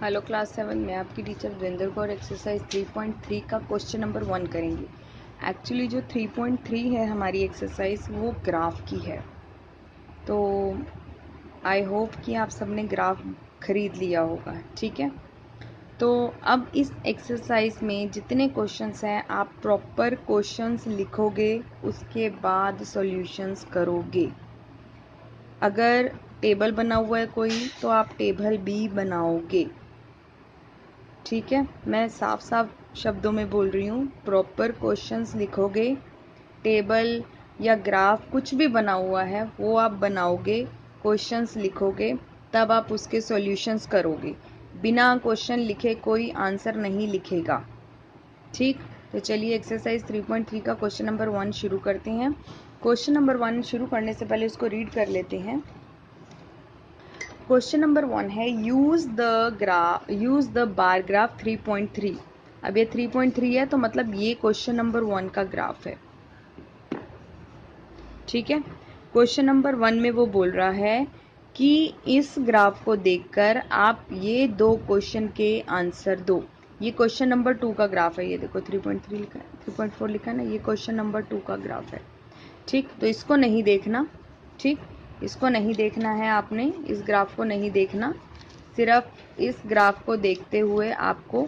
Hello class 7 में आपकी teacher Virendra Kaur exercise 3.3 का क्वेश्चन नंबर 1 करेंगे। एक्चुअली जो 3.3 है हमारी एक्सरसाइज वो ग्राफ की है, तो आई होप कि आप सबने ग्राफ खरीद लिया होगा। ठीक है, तो अब इस एक्सरसाइज में जितने क्वेश्चंस हैं आप प्रॉपर क्वेश्चंस लिखोगे, उसके बाद सॉल्यूशंस करोगे। अगर टेबल बना हुआ है कोई तो आप टेबल भी बनाओगे। ठीक है, मैं साफ साफ शब्दों में बोल रही हूँ, प्रॉपर क्वेश्चंस लिखोगे, टेबल या ग्राफ कुछ भी बना हुआ है वो आप बनाओगे, क्वेश्चंस लिखोगे, तब आप उसके सॉल्यूशंस करोगे। बिना क्वेश्चन लिखे कोई आंसर नहीं लिखेगा। ठीक, तो चलिए एक्सरसाइज 3.3 का क्वेश्चन नंबर 1 शुरू करते हैं। क्वेश्चन नंबर 1 शुरू करने से पहले उसको रीड कर लेते हैं। क्वेश्चन नंबर 1 है यूज द बार ग्राफ 3.3। अब ये 3.3 है तो मतलब ये क्वेश्चन नंबर 1 का ग्राफ है। ठीक है, क्वेश्चन नंबर 1 में वो बोल रहा है कि इस ग्राफ को देखकर आप ये दो क्वेश्चन के आंसर दो। ये क्वेश्चन नंबर 2 का ग्राफ है, ये देखो 3.3 लिखा है, 3.4 लिखा है ना, ये क्वेश्चन नंबर 2 का ग्राफ है। ठीक, तो इसको नहीं देखना। ठीक, इसको नहीं देखना है आपने, इस ग्राफ को नहीं देखना, सिर्फ इस ग्राफ को देखते हुए आपको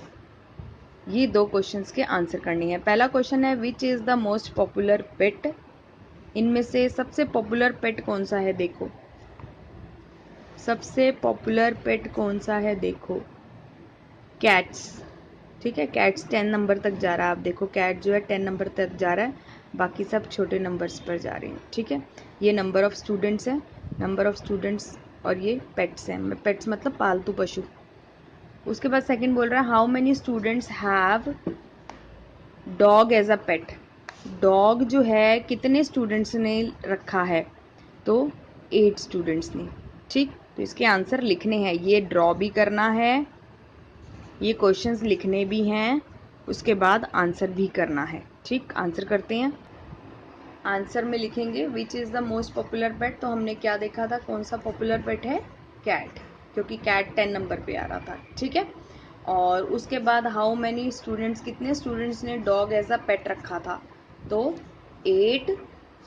ये दो क्वेश्चंस के आंसर करनी है। पहला क्वेश्चन है which is the most popular pet. इनमें से सबसे पॉपुलर पेट कौन सा है, देखो सबसे पॉपुलर पेट कौन सा है, देखो कैट्स। ठीक है, कैट्स 10 नंबर तक जा रहा है। आप देखो कैट जो है 10 नंबर तक जा रहा है, बाकी सब छोटे नंबर्स पर जा रहे हैं। ठीक है, ये नंबर ऑफ स्टूडेंट्स है, नंबर ऑफ स्टूडेंट्स, और ये पेट्स हैं, पेट्स मतलब पालतू पशु। उसके बाद सेकंड बोल रहा है how many students have dog as a pet. Dog जो है कितने स्टूडेंट्स ने रखा है, तो 8 स्टूडेंट्स ने। ठीक, तो इसके आंसर लिखने हैं, ये ड्रॉ भी करना है, ये क्वेश्चंस लिखने भी हैं, उसके बाद आंसर भी करना है। ठीक, आंसर करते हैं। आंसर में लिखेंगे which is the most popular pet, तो हमने क्या देखा था, कौन सा पॉपुलर पेट है, कैट, क्योंकि कैट 10 नंबर पे आ रहा था। ठीक है, और उसके बाद हाउ मैनी स्टूडेंट्स, कितने स्टूडेंट्स ने डॉग एज अ पेट रखा था, तो 8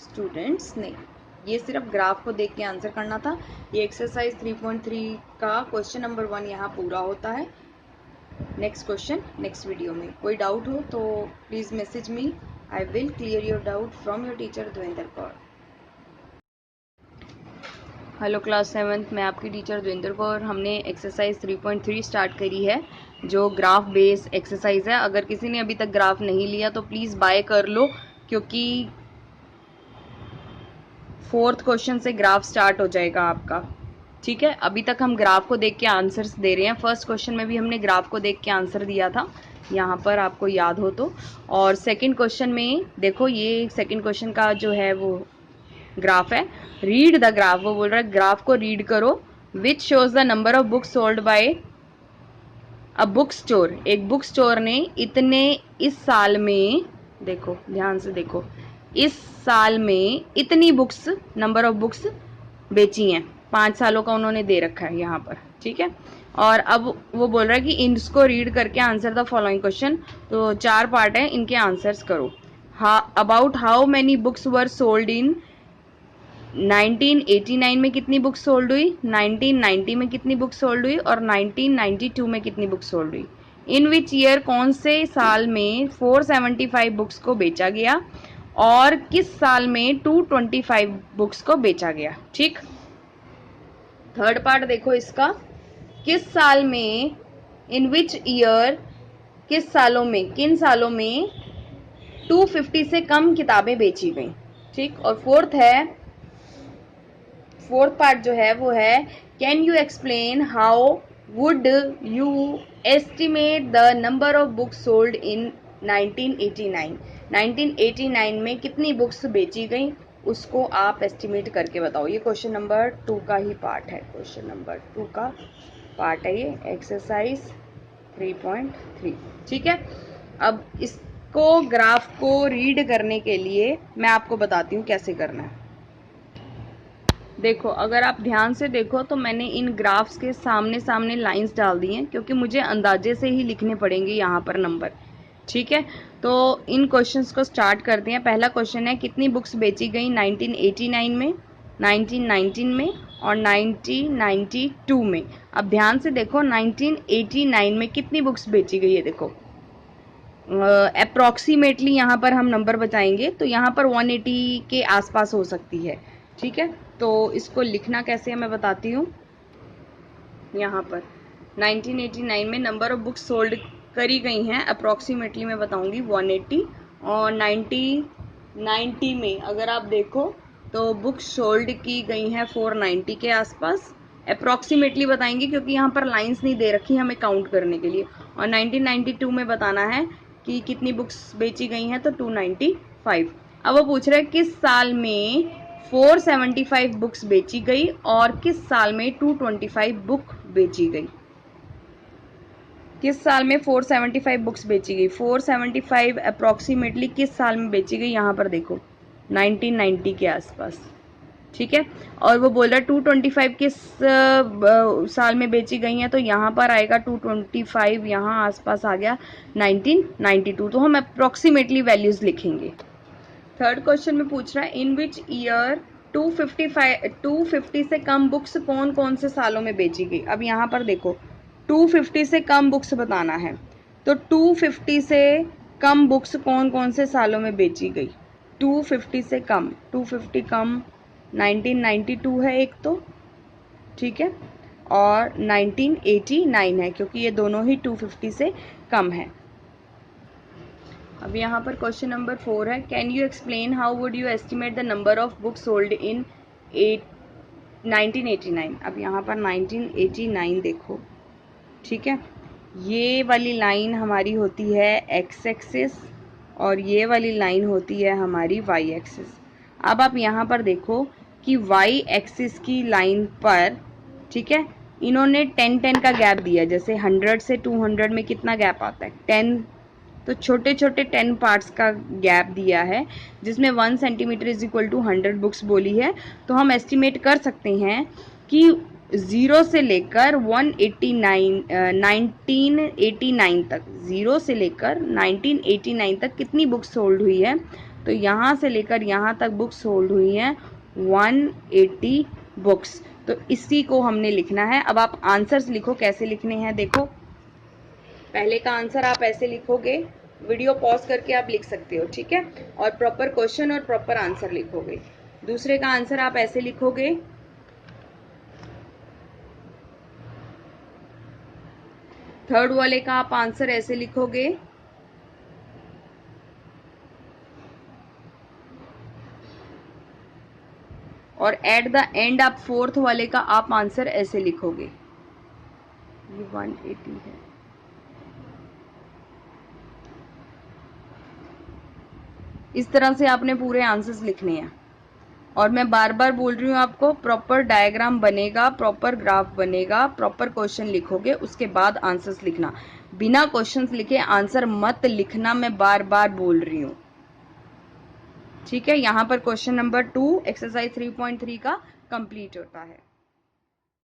स्टूडेंट्स ने। ये सिर्फ ग्राफ को देख के आंसर करना था। ये एक्सरसाइज 3.3 का क्वेश्चन नंबर 1 यहाँ पूरा होता है। नेक्स्ट क्वेश्चन नेक्स्ट वीडियो में। कोई डाउट हो तो please message me, I will clear your doubt from your teacher Devendra Kaur. Hello class 7th, मैं आपकी टीचर देवेंद्र कौर। हमने एक्सरसाइज 3.3 स्टार्ट करी है, जो ग्राफ बेस्ड एक्सरसाइज है। अगर किसी ने अभी तक ग्राफ नहीं लिया तो प्लीज़ बाय कर लो, क्योंकि 4th क्वेश्चन से ग्राफ स्टार्ट हो जाएगा आपका। ठीक है, अभी तक हम ग्राफ को देख के आंसर्स दे रहे हैं। फर्स्ट क्वेश्चन में भी हमने ग्राफ को देख के आंसर दिया था, यहाँ पर आपको याद हो तो। और सेकंड क्वेश्चन में देखो, ये सेकंड क्वेश्चन का जो है वो ग्राफ है, रीड द ग्राफ। वो बोल रहा है ग्राफ को रीड करो, which shows the number of books sold by a book store. एक बुक स्टोर ने इतने इस साल में, देखो ध्यान से देखो, इस साल में इतनी बुक्स, नंबर ऑफ बुक्स बेची हैं। 5 सालों का उन्होंने दे रखा है यहाँ पर। ठीक है, और अब वो बोल रहा है कि इसको रीड करके आंसर द फॉलोइंग क्वेश्चन। तो 4 पार्ट है, इनके आंसर्स करो। About how many books were sold in 1989 में कितनी बुक्स सोल्ड हुई, 1990 में कितनी बुक्स सोल्ड हुई, और 1992 में कितनी बुक्स सोल्ड हुई। इन विच ईयर, कौन से साल में 475 बुक्स को बेचा गया, और किस साल में 225 बुक्स को बेचा गया। ठीक, थर्ड पार्ट देखो इसका, किस साल में, इन विच ईयर, किस सालों में, किन सालों में 250 से कम किताबें बेची गई। ठीक, और फोर्थ पार्ट जो है वो है can you explain how would you estimate the number of books sold in 1989। 1989 में कितनी बुक्स बेची गई, उसको आप एस्टिमेट करके बताओ। ये क्वेश्चन नंबर 2 का ही पार्ट है, क्वेश्चन नंबर 2 का पार्ट है ये एक्सरसाइज 3.3। ठीक है, अब इसको ग्राफ को रीड करने के लिए मैं आपको बताती हूँ कैसे करना है। देखो, अगर आप ध्यान से देखो तो मैंने इन ग्राफ्स के सामने सामने लाइंस डाल दी हैं, क्योंकि मुझे अंदाजे से ही लिखने पड़ेंगे यहाँ पर नंबर। ठीक है, तो इन क्वेश्चंस को स्टार्ट करते हैं। पहला क्वेश्चन है, कितनी बुक्स बेची गई 1989 में, 1919 में और 1992 में। अब ध्यान से देखो, 1989 में कितनी बुक्स बेची गई है। देखो अप्रोक्सीमेटली यहाँ पर हम नंबर बताएंगे, तो यहाँ पर 180 के आसपास हो सकती है। ठीक है, तो इसको लिखना कैसे है मैं बताती हूँ। यहाँ पर 1989 में नंबर ऑफ बुक्स सोल्ड करी गई हैं, अप्रोक्सीमेटली मैं बताऊंगी 180। और 1990 में अगर आप देखो तो बुक्स सोल्ड की गई हैं 490 के आसपास। अप्रोक्सीमेटली बताएंगे क्योंकि यहाँ पर लाइंस नहीं दे रखी हमें काउंट करने के लिए। और 1992 में बताना है कि कितनी बुक्स बेची गई हैं, तो 295। अब वो पूछ रहे हैं किस साल में 475 बुक्स बेची गई और किस साल में 225 बुक बेची गई। किस साल में 475 बुक्स बेची गई, 475 अप्रोक्सीमेटली किस साल में बेची गई, यहाँ पर देखो 1990 के आसपास। ठीक है, और वो बोल रहा है 225 किस साल में बेची गई हैं, तो यहाँ पर आएगा 225, यहाँ आसपास आ गया 1992। तो हम अप्रोक्सीमेटली वैल्यूज लिखेंगे। थर्ड क्वेश्चन में पूछ रहा है, इन विच ईयर 250 से कम बुक्स कौन कौन से सालों में बेची गई। अब यहाँ पर देखो 250 से कम बुक्स बताना है, तो 250 से कम बुक्स कौन कौन से सालों में बेची गई। 250 से कम, 250 कम 1992 है एक तो, ठीक है, और 1989 है, क्योंकि ये दोनों ही 250 से कम है। अब यहाँ पर क्वेश्चन नंबर 4 है, can you explain how would you estimate the number of books sold in 1989। अब यहाँ पर 1989 देखो, ठीक है, ये वाली लाइन हमारी होती है एक्स एक्सिस और ये वाली लाइन होती है हमारी वाई एक्सिस। अब आप यहाँ पर देखो कि वाई एक्सिस की लाइन पर, ठीक है, इन्होंने 10-10 का गैप दिया। जैसे 100 से 200 में कितना गैप आता है, 10, तो छोटे छोटे 10 पार्ट्स का गैप दिया है, जिसमें 1 centimetre is equal to 100 books बोली है। तो हम एस्टिमेट कर सकते हैं कि 0 से लेकर 1989 तक, 0 से लेकर 1989 तक कितनी बुक्स सोल्ड हुई है। तो यहाँ से लेकर यहाँ तक बुक्स सोल्ड हुई हैं 180 बुक्स। तो इसी को हमने लिखना है। अब आप आंसर्स लिखो, कैसे लिखने हैं देखो। पहले का आंसर आप ऐसे लिखोगे, वीडियो पॉज करके आप लिख सकते हो, ठीक है, और प्रॉपर क्वेश्चन और प्रॉपर आंसर लिखोगे। दूसरे का आंसर आप ऐसे लिखोगे, थर्ड वाले का आप आंसर ऐसे लिखोगे, और एट द एंड आप फोर्थ वाले का आप आंसर ऐसे लिखोगे। ये 180 है। इस तरह से आपने पूरे आंसर्स लिखने हैं। और मैं बार बार बोल रही हूँ आपको, प्रॉपर डायग्राम बनेगा, प्रॉपर ग्राफ बनेगा, प्रॉपर क्वेश्चन लिखोगे, उसके बाद आंसर्स लिखना। बिना क्वेश्चंस लिखे आंसर मत लिखना, मैं बार बार बोल रही हूँ, ठीक है। यहाँ पर क्वेश्चन नंबर 2 एक्सरसाइज 3.3 का कंप्लीट होता है।